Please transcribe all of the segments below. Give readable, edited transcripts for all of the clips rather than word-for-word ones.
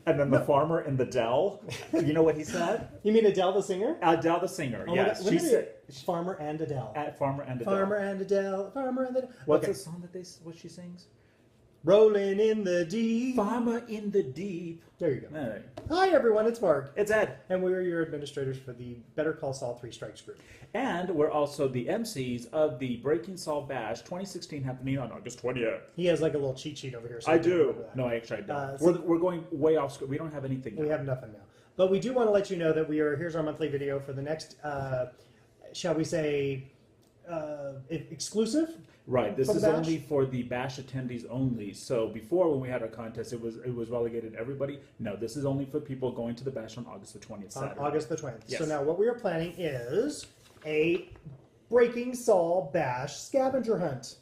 And then the farmer in the dell, you know what he said? You mean Adele the singer? Adele the singer, Oh, yes. She said, Farmer and Adele. Farmer and Adele. Farmer and Adele. Farmer and Adele. What's the song that what she sings? Rolling in the deep. Farmer in the deep. There you go. All right. Hi, everyone. It's Mark. It's Ed. And we're your administrators for the Better Call Saul 3 Strikes group. And we're also the MCs of the Breaking Saul Bash 2016 happening on August 20th. He has like a little cheat sheet over here. So I do. No, I actually don't. We're going way off script. We don't have anything now. We have nothing now. But we do want to let you know that here's our monthly video for the next, shall we say, exclusive? Right. This is only for the Bash attendees only. So before, when we had our contest, it was relegated to everybody. No, this is only for people going to the Bash on August the 20th. Saturday. August the 20th. Yes. So now what we are planning is a Breaking Saul Bash scavenger hunt.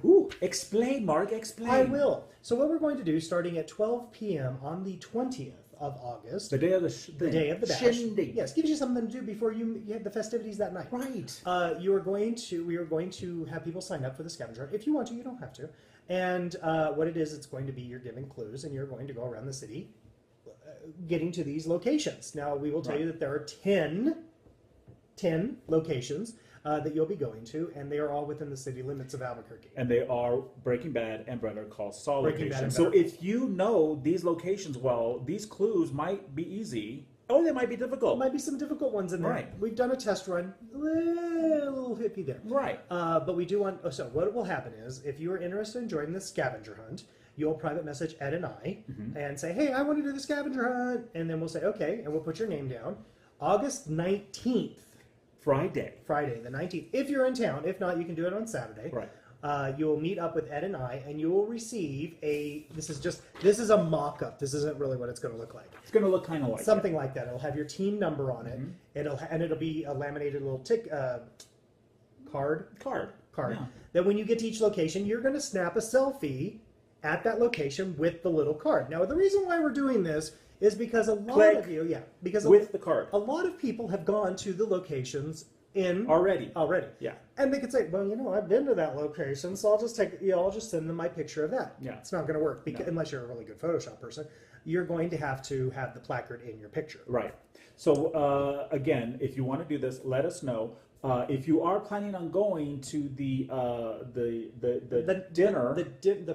Ooh, explain, Mark, explain. I will. So what we're going to do, starting at 12 p.m. on the 20th of August. The day of the day of the bash. Shindig. Yes, gives you something to do before you have the festivities that night. Right. We are going to have people sign up for the scavenger hunt. If you want to, you don't have to. And what it is, it's going to be you're giving clues, and you're going to go around the city getting to these locations. Now, we will tell you that there are 10 locations that you'll be going to, and they are all within the city limits of Albuquerque. And they are Breaking Bad and Better Call Saul locations. So if you know these locations well, these clues might be easy, or they might be difficult. There might be some difficult ones in there. Right. We've done a test run, a little hippie there. Right. But we do want, so what will happen is, if you are interested in joining the scavenger hunt, you'll private message Ed and I and say, hey, I want to do the scavenger hunt. And then we'll say, okay, and we'll put your name down. August 19th. Friday the 19th. If you're in town. If not, you can do it on Saturday. Right. You will meet up with Ed and I, and you will receive this is a mock-up. This isn't really what it's going to look like. It's going to look kind of like something like that. It'll have your team number on it. It'll be a laminated little card. Yeah. That when you get to each location, you're going to snap a selfie at that location with the little card. Now, the reason why we're doing this is because a lot of you, with the card. A lot of people have gone to the locations already. Yeah. And they could say, well, I've been to that location, so I'll just I'll just send them my picture of that. Yeah. It's not going to work unless you're a really good Photoshop person. You're going to have the placard in your picture. Right. So again, if you want to do this, let us know. If you are planning on going to the dinner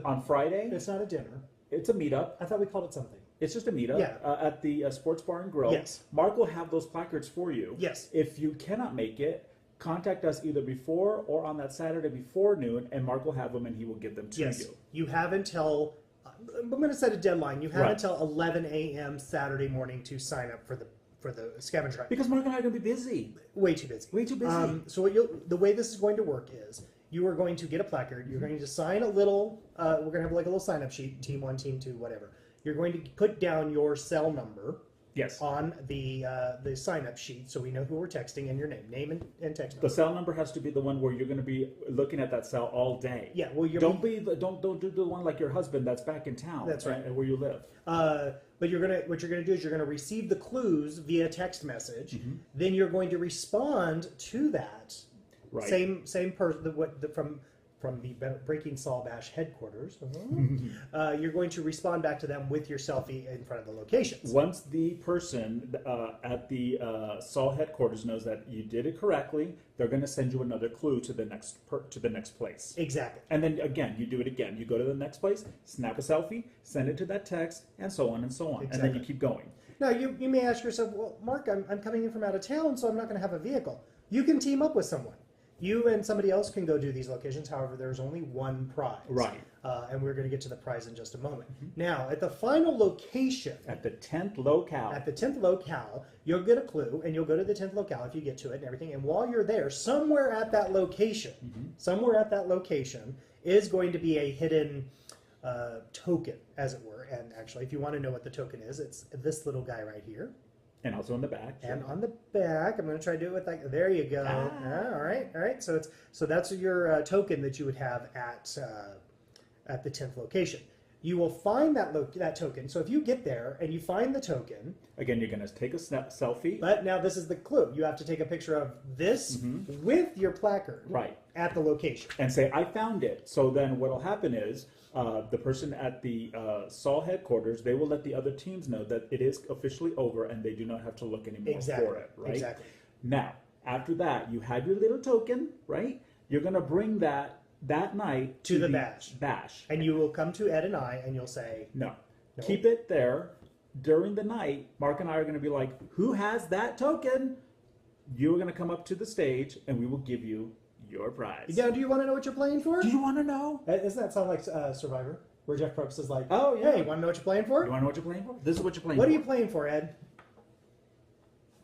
on Friday, it's not a dinner. It's a meetup. I thought we called it something. It's just a meetup at the Sports Bar and Grill. Yes. Mark will have those placards for you. Yes. If you cannot make it, contact us either before or on that Saturday before noon, and Mark will have them and he will give them to you. You have until, I'm going to set a deadline, you have until 11 a.m. Saturday morning to sign up for the scavenger hunt. Because Mark and I are going to be busy. Way too busy. Way too busy. So the way this is going to work is, you are going to get a placard, you're going to sign a little, we're going to have like a little sign-up sheet, team 1, team 2, whatever. You're going to put down your cell number on the sign-up sheet, so we know who we're texting, and your name and text number. The cell number has to be the one where you're going to be looking at that cell all day. Yeah, well, don't do the one like your husband that's back in town. That's right, where you live. But what you're gonna do is you're gonna receive the clues via text message. Then you're going to respond to that. Right. Same person from the Breaking Saul Bash headquarters. You're going to respond back to them with your selfie in front of the locations. Once the person at the Saul headquarters knows that you did it correctly, they're going to send you another clue to the next place. Exactly. And then again, you do it again. You go to the next place, snap a selfie, send it to that text, and so on and so on. Exactly. And then you keep going. Now you may ask yourself, well, Mark, I'm coming in from out of town, so I'm not going to have a vehicle. You can team up with someone. You and somebody else can go do these locations. However, there's only one prize. Right. And we're going to get to the prize in just a moment. Now, at the final location. At the 10th locale. At the 10th locale, you'll get a clue, and you'll go to the 10th locale if you get to it and everything. And while you're there, somewhere at that location, is going to be a hidden token, as it were. And actually, if you want to know what the token is, it's this little guy right here. And also on the back. And on the back, I'm going to try to do it with there you go. All right. So that's your token that you would have at the 10th location. You will find that token. So if you get there and you find the token, again, you're going to take a selfie. But now this is the clue. You have to take a picture of this with your placard at the location. And say, I found it. So then what will happen is the person at the Saul headquarters, they will let the other teams know that it is officially over and they do not have to look anymore for it, right? Exactly. Now, after that, you have your little token, right? You're going to bring that night to the bash. And you will come to Ed and I and you'll say, no. Keep it there. During the night, Mark and I are going to be like, who has that token? You're going to come up to the stage and we will give you your prize. Yeah, do you want to know what you're playing for? Do you want to know? Doesn't that sound like Survivor? Where Jeff Probst is like, oh, yeah. Hey, want to know what you're playing for? You want to know what you're playing for? This is what you're playing for. for. What are you playing for, Ed?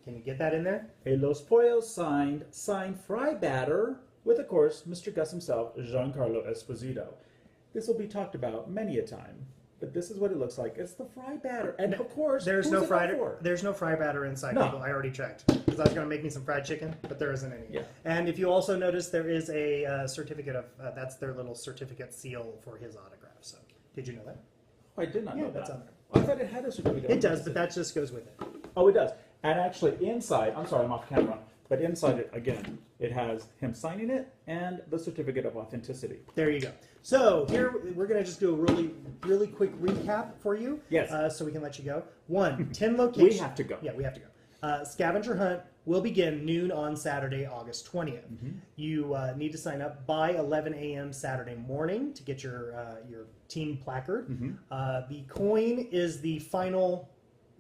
Can you get that in there? A Los Pollos signed fry batter with, of course, Mr. Gus himself, Giancarlo Esposito. This will be talked about many a time, but this is what it looks like. It's the fry batter, and of course, there's no fry batter inside. No. People, I already checked because I was going to make me some fried chicken, but there isn't any. Yeah. And if you also notice, there is a certificate of that's their little certificate seal for his autograph. So, did you know that? I did not know that. That's on there. I thought it had a certificate. It does, but that just goes with it. Oh, it does. And actually, inside, I'm sorry, I'm off camera, but inside it, again, it has him signing it and the certificate of authenticity. There you go. So here we're going to just do a really quick recap for you. Yes. So we can let you go. 10 locations. We have to go. Yeah, we have to go. Scavenger hunt will begin noon on Saturday, August 20th. You need to sign up by 11 a.m. Saturday morning to get your team placard. The coin is the final,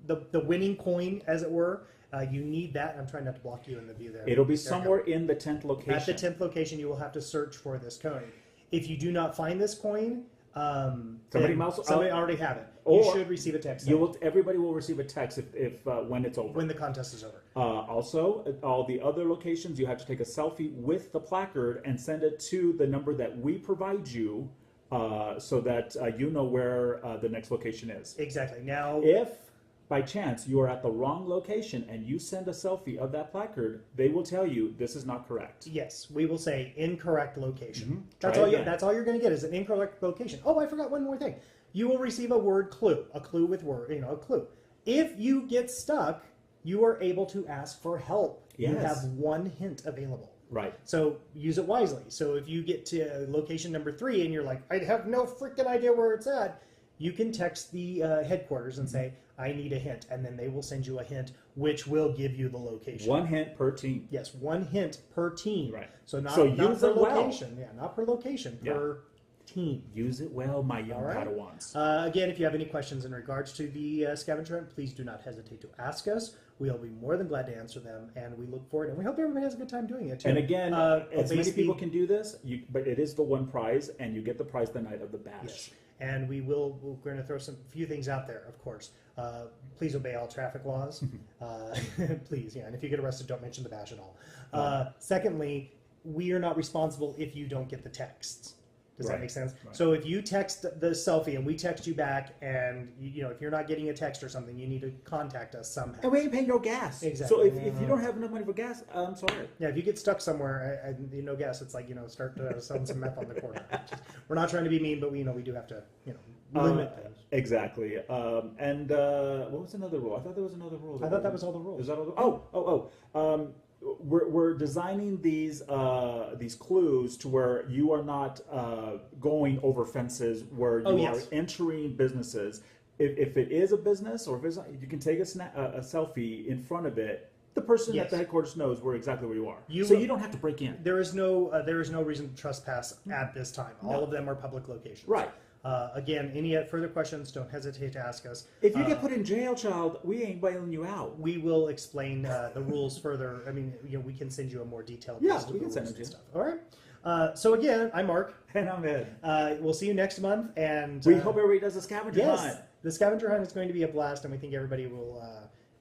the winning coin, as it were. You need that. I'm trying not to block you in the view there. It'll be somewhere in the 10th location. At the 10th location, you will have to search for this coin. If you do not find this coin, somebody already have it. You should receive a text. Everybody will receive a text if when it's over. When the contest is over. Also, all the other locations, you have to take a selfie with the placard and send it to the number that we provide you, so that you know where the next location is. Exactly. Now, if by chance you are at the wrong location and you send a selfie of that placard, they will tell you this is not correct. Yes, we will say incorrect location. That's all you're going to get is an incorrect location. Oh, I forgot one more thing. You will receive a word clue, a clue with word, a clue. If you get stuck, you are able to ask for help. Yes. You have one hint available. Right. So use it wisely. So if you get to location number 3 and you're like, I have no freaking idea where it's at, you can text the headquarters and say, I need a hint. And then they will send you a hint, which will give you the location. One hint per team. Yes, one hint per team. Right. So not so per use it location. Well. Yeah, not per location, per team. Use it well, my young Padawans. Again, if you have any questions in regards to the scavenger hunt, please do not hesitate to ask us. We'll be more than glad to answer them, and we look forward, and we hope everybody has a good time doing it, too. And again, as many people can do this, but it is the one prize, and you get the prize the night of the bash. Yes. And we're going to throw few things out there, of course. Please obey all traffic laws. Please, yeah. And if you get arrested, don't mention the bash at all. Secondly, we are not responsible if you don't get the texts. Does that make sense? Right. So if you text the selfie and we text you back, and if you're not getting a text or something, you need to contact us somehow. And we ain't paying no gas. Exactly. So if you don't have enough money for gas, I'm sorry. Yeah, if you get stuck somewhere and no gas, it's like start selling some meth on the corner. We're not trying to be mean, but we do have to limit things. Exactly. And what was another rule? I thought there was another rule. I thought that was all the rules. Is that all we're designing these clues to where you are not going over fences, where you are entering businesses. If it is a business, or if it's not, you can take a selfie in front of it. The person at the headquarters knows exactly where you are, so you don't have to break in. There is no reason to trespass at this time. All of them are public locations. Right. Again, any further questions, don't hesitate to ask us. If you get put in jail, child, we ain't bailing you out. We will explain the rules further. I mean, we can send you a more detailed list of we can send rules it to and stuff. All right. So again, I'm Mark. And I'm Ed. We'll see you next month. And we hope everybody does a scavenger hunt. Yes, the scavenger hunt is going to be a blast, and we think everybody will.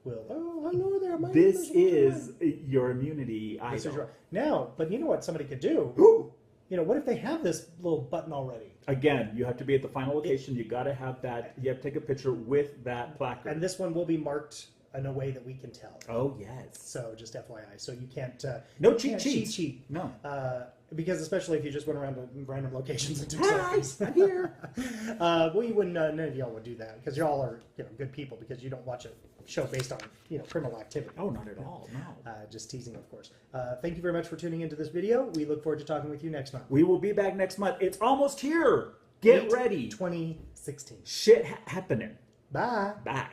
Oh, hello there. This is your immunity idol. Now, but you know what somebody could do? Ooh. What if they have this little button already? Again, you have to be at the final location. You got to have that. You have to take a picture with that placard. And this one will be marked in a way that we can tell. Oh, yes. So just FYI. So you can't... no cheat sheets. Cheat. No. Because especially if you just went around to random locations and took selfies. I'm here. We wouldn't. None of y'all would do that because y'all are good people because you don't watch a show based on criminal activity. Oh, not at all. No. Just teasing, of course. Thank you very much for tuning into this video. We look forward to talking with you next month. We will be back next month. It's almost here. Get ready. 2016. Shit happening. Bye. Bye.